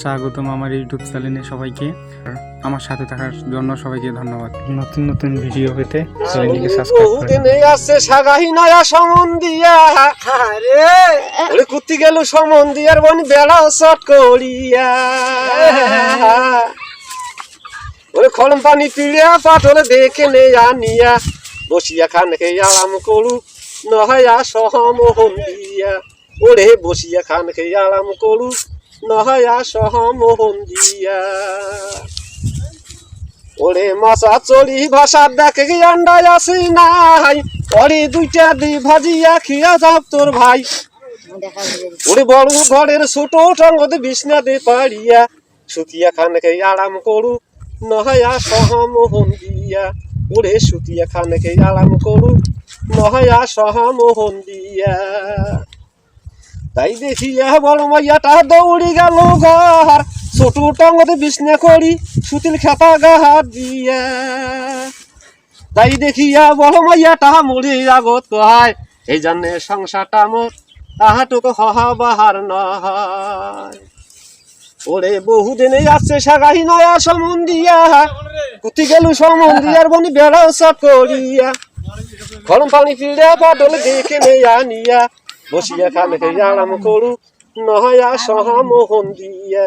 স্বাগতম আমার ইউটিউব চ্যানেলে সবাইকে। আমার সাথে থাকার জন্য সবাইকে ধন্যবাদ। নতুন নতুন ভিডিও পেতে চ্যানেলটিকে সাবস্ক্রাইব করুন। বহুদিনে আসছে সাগাহি নয়া সমন্দিয়া আরে ওরে কুত্তি গেল সমন্দিয়ার বনি বেড়া শট করিয়া ওরে খলম পানি পিড়িয়া পাটলে দেখে নে আনিয়া বসিয়া খান খেয়ে আরাম করু নহয়া সহমোহন দিয়া ওরে বসিয়া খান খেয়ে আরাম করু নহয়া সহমোহন দিয়া ওরে মশা চলি ভাষা দেখে আন্ডায় আসি নাই ওরে দুইটা দি ভাজিয়া খিয়া যাব তোর ভাই ওরে বড় ঘরের ছোট টঙ্গতে বিছনা দে পাড়িয়া সুতিয়া খান খেয়ে আরাম করু নহয়া সহমোহন দিয়া ওরে সুতিয়া খান খেয়ে আরাম করু নহয়া সহমোহন দিয়া তাই দেখিয়া বড় মাইয়াটা দৌড়ি গেল ঘর ছোট টঙ্গতে বিছনা করি সুতিল খেতা গাহাত দিয়া তাই দেখিয়া বড় মাইয়াটা মুড়ি আগত কহায় এই জন্যে সংসারটা মোর তাহাটুকু হহা বাহার নয় ওরে বহুদিনে আসছে সাগাহি নয়া সমন্দিয়া কুতি গেল সমন্দিয়ার বনি বেড়াও সব করিয়া গরম পানি ফিরে পাটলে দেখে নেই আনিয়া বসিয়া খান খেয়ে আরাম করু নহয়া সহমোহন দিয়া।